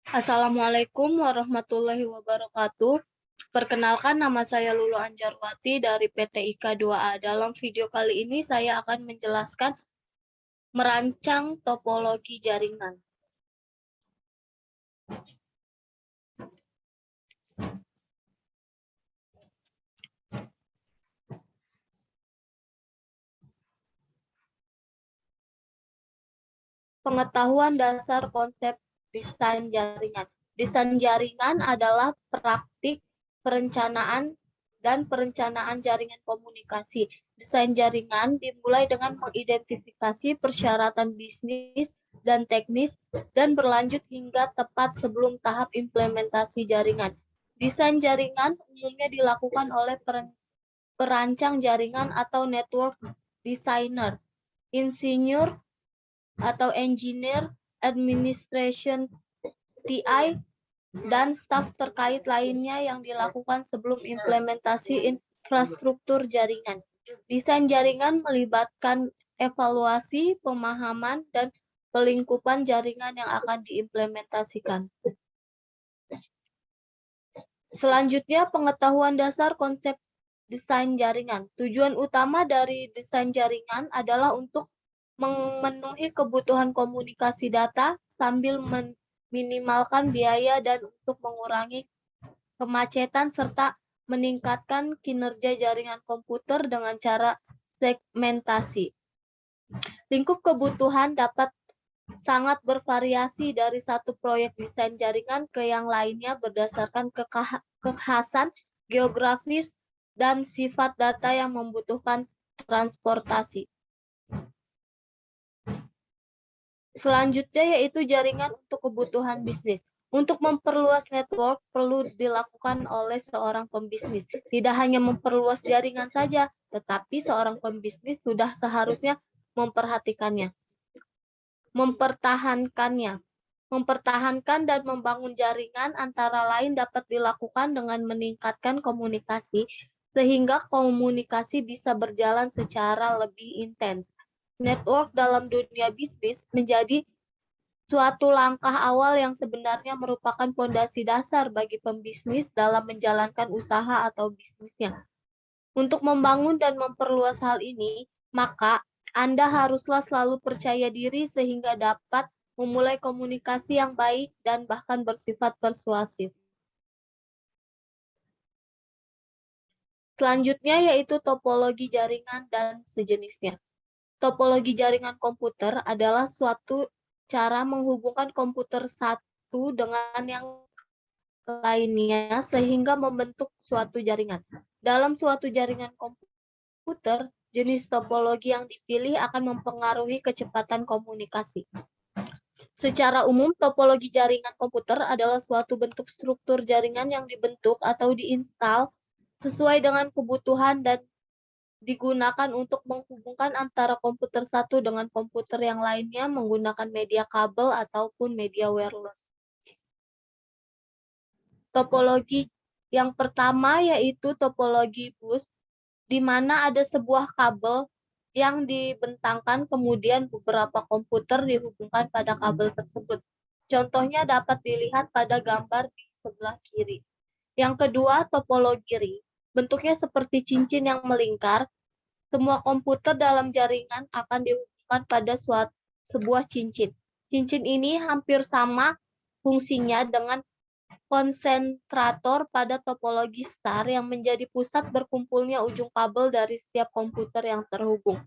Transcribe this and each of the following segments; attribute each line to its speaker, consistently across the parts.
Speaker 1: Assalamualaikum warahmatullahi wabarakatuh. Perkenalkan, nama saya Lulu Anjarwati dari PT IKA 2A. Dalam video kali ini saya akan menjelaskan merancang topologi jaringan. Pengetahuan dasar konsep desain jaringan. Desain jaringan adalah praktik perencanaan dan perencanaan jaringan komunikasi. Desain jaringan dimulai dengan mengidentifikasi persyaratan bisnis dan teknis dan berlanjut hingga tepat sebelum tahap implementasi jaringan. Desain jaringan umumnya dilakukan oleh perancang jaringan atau network designer, insinyur atau engineer, administration, TI, dan staf terkait lainnya yang dilakukan sebelum implementasi infrastruktur jaringan. Desain jaringan melibatkan evaluasi, pemahaman, dan pelingkupan jaringan yang akan diimplementasikan. Selanjutnya, pengetahuan dasar konsep desain jaringan. Tujuan utama dari desain jaringan adalah untuk memenuhi kebutuhan komunikasi data sambil meminimalkan biaya dan untuk mengurangi kemacetan serta meningkatkan kinerja jaringan komputer dengan cara segmentasi. Lingkup kebutuhan dapat sangat bervariasi dari satu proyek desain jaringan ke yang lainnya berdasarkan kekhasan geografis dan sifat data yang membutuhkan transportasi. Selanjutnya yaitu jaringan untuk kebutuhan bisnis. Untuk memperluas network perlu dilakukan oleh seorang pembisnis. Tidak hanya memperluas jaringan saja, tetapi seorang pembisnis sudah seharusnya memperhatikannya. Mempertahankan dan membangun jaringan antara lain dapat dilakukan dengan meningkatkan komunikasi sehingga komunikasi bisa berjalan secara lebih intens. Network dalam dunia bisnis menjadi suatu langkah awal yang sebenarnya merupakan fondasi dasar bagi pembisnis dalam menjalankan usaha atau bisnisnya. Untuk membangun dan memperluas hal ini, maka Anda haruslah selalu percaya diri sehingga dapat memulai komunikasi yang baik dan bahkan bersifat persuasif. Selanjutnya yaitu topologi jaringan dan sejenisnya. Topologi jaringan komputer adalah suatu cara menghubungkan komputer satu dengan yang lainnya sehingga membentuk suatu jaringan. Dalam suatu jaringan komputer, jenis topologi yang dipilih akan mempengaruhi kecepatan komunikasi. Secara umum, topologi jaringan komputer adalah suatu bentuk struktur jaringan yang dibentuk atau diinstal sesuai dengan kebutuhan dan digunakan untuk menghubungkan antara komputer satu dengan komputer yang lainnya menggunakan media kabel ataupun media wireless. Topologi yang pertama yaitu topologi bus, di mana ada sebuah kabel yang dibentangkan, kemudian beberapa komputer dihubungkan pada kabel tersebut. Contohnya dapat dilihat pada gambar di sebelah kiri. Yang kedua, topologi ring. Bentuknya seperti cincin yang melingkar. Semua komputer dalam jaringan akan dihubungkan pada sebuah cincin. Cincin ini hampir sama fungsinya dengan konsentrator pada topologi star yang menjadi pusat berkumpulnya ujung kabel dari setiap komputer yang terhubung.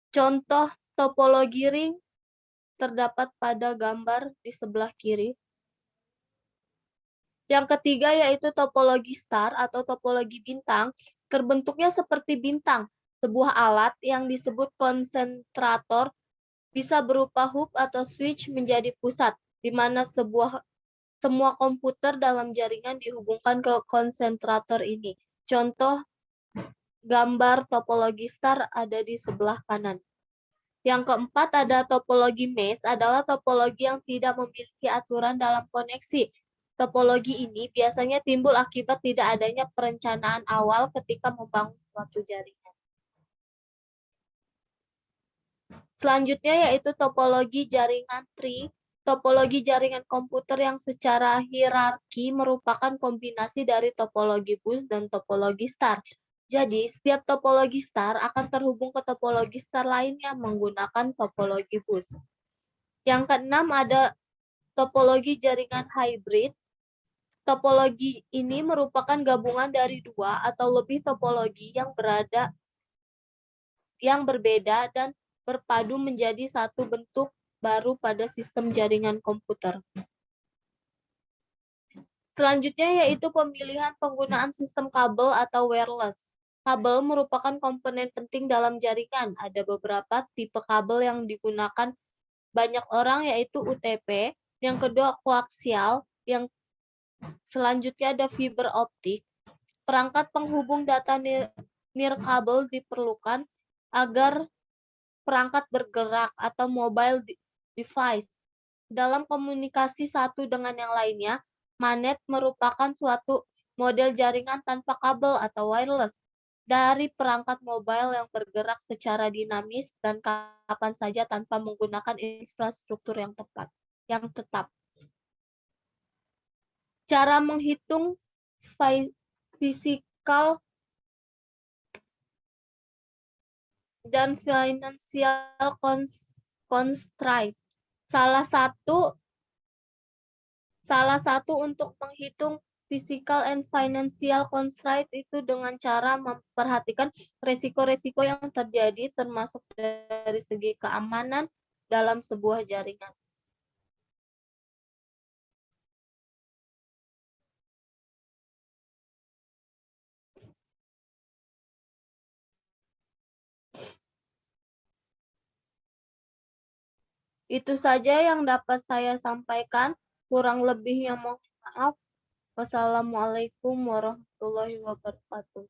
Speaker 1: Contoh topologi ring terdapat pada gambar di sebelah kiri. Yang ketiga yaitu topologi star atau topologi bintang, terbentuknya seperti bintang. Sebuah alat yang disebut konsentrator bisa berupa hub atau switch menjadi pusat, di mana semua komputer dalam jaringan dihubungkan ke konsentrator ini. Contoh gambar topologi star ada di sebelah kanan. Yang keempat ada topologi mesh, adalah topologi yang tidak memiliki aturan dalam koneksi. Topologi ini biasanya timbul akibat tidak adanya perencanaan awal ketika membangun suatu jaringan. Selanjutnya yaitu topologi jaringan tree. Topologi jaringan komputer yang secara hierarki merupakan kombinasi dari topologi bus dan topologi star. Jadi, setiap topologi star akan terhubung ke topologi star lainnya menggunakan topologi bus. Yang keenam ada topologi jaringan hybrid. Topologi ini merupakan gabungan dari dua atau lebih topologi yang berbeda dan berpadu menjadi satu bentuk baru pada sistem jaringan komputer. Selanjutnya yaitu pemilihan penggunaan sistem kabel atau wireless. Kabel merupakan komponen penting dalam jaringan. Ada beberapa tipe kabel yang digunakan banyak orang yaitu UTP, yang kedua koaksial, yang selanjutnya ada fiber optik. Perangkat penghubung data nirkabel diperlukan agar perangkat bergerak atau mobile device. Dalam komunikasi satu dengan yang lainnya, magnet merupakan suatu model jaringan tanpa kabel atau wireless dari perangkat mobile yang bergerak secara dinamis dan kapan saja tanpa menggunakan infrastruktur yang tetap. Cara menghitung physical dan financial constraint. Salah satu untuk menghitung physical and financial constraint itu dengan cara memperhatikan resiko-resiko yang terjadi termasuk dari segi keamanan dalam sebuah jaringan. Itu saja yang dapat saya sampaikan. Kurang lebihnya mohon maaf. Wassalamualaikum warahmatullahi wabarakatuh.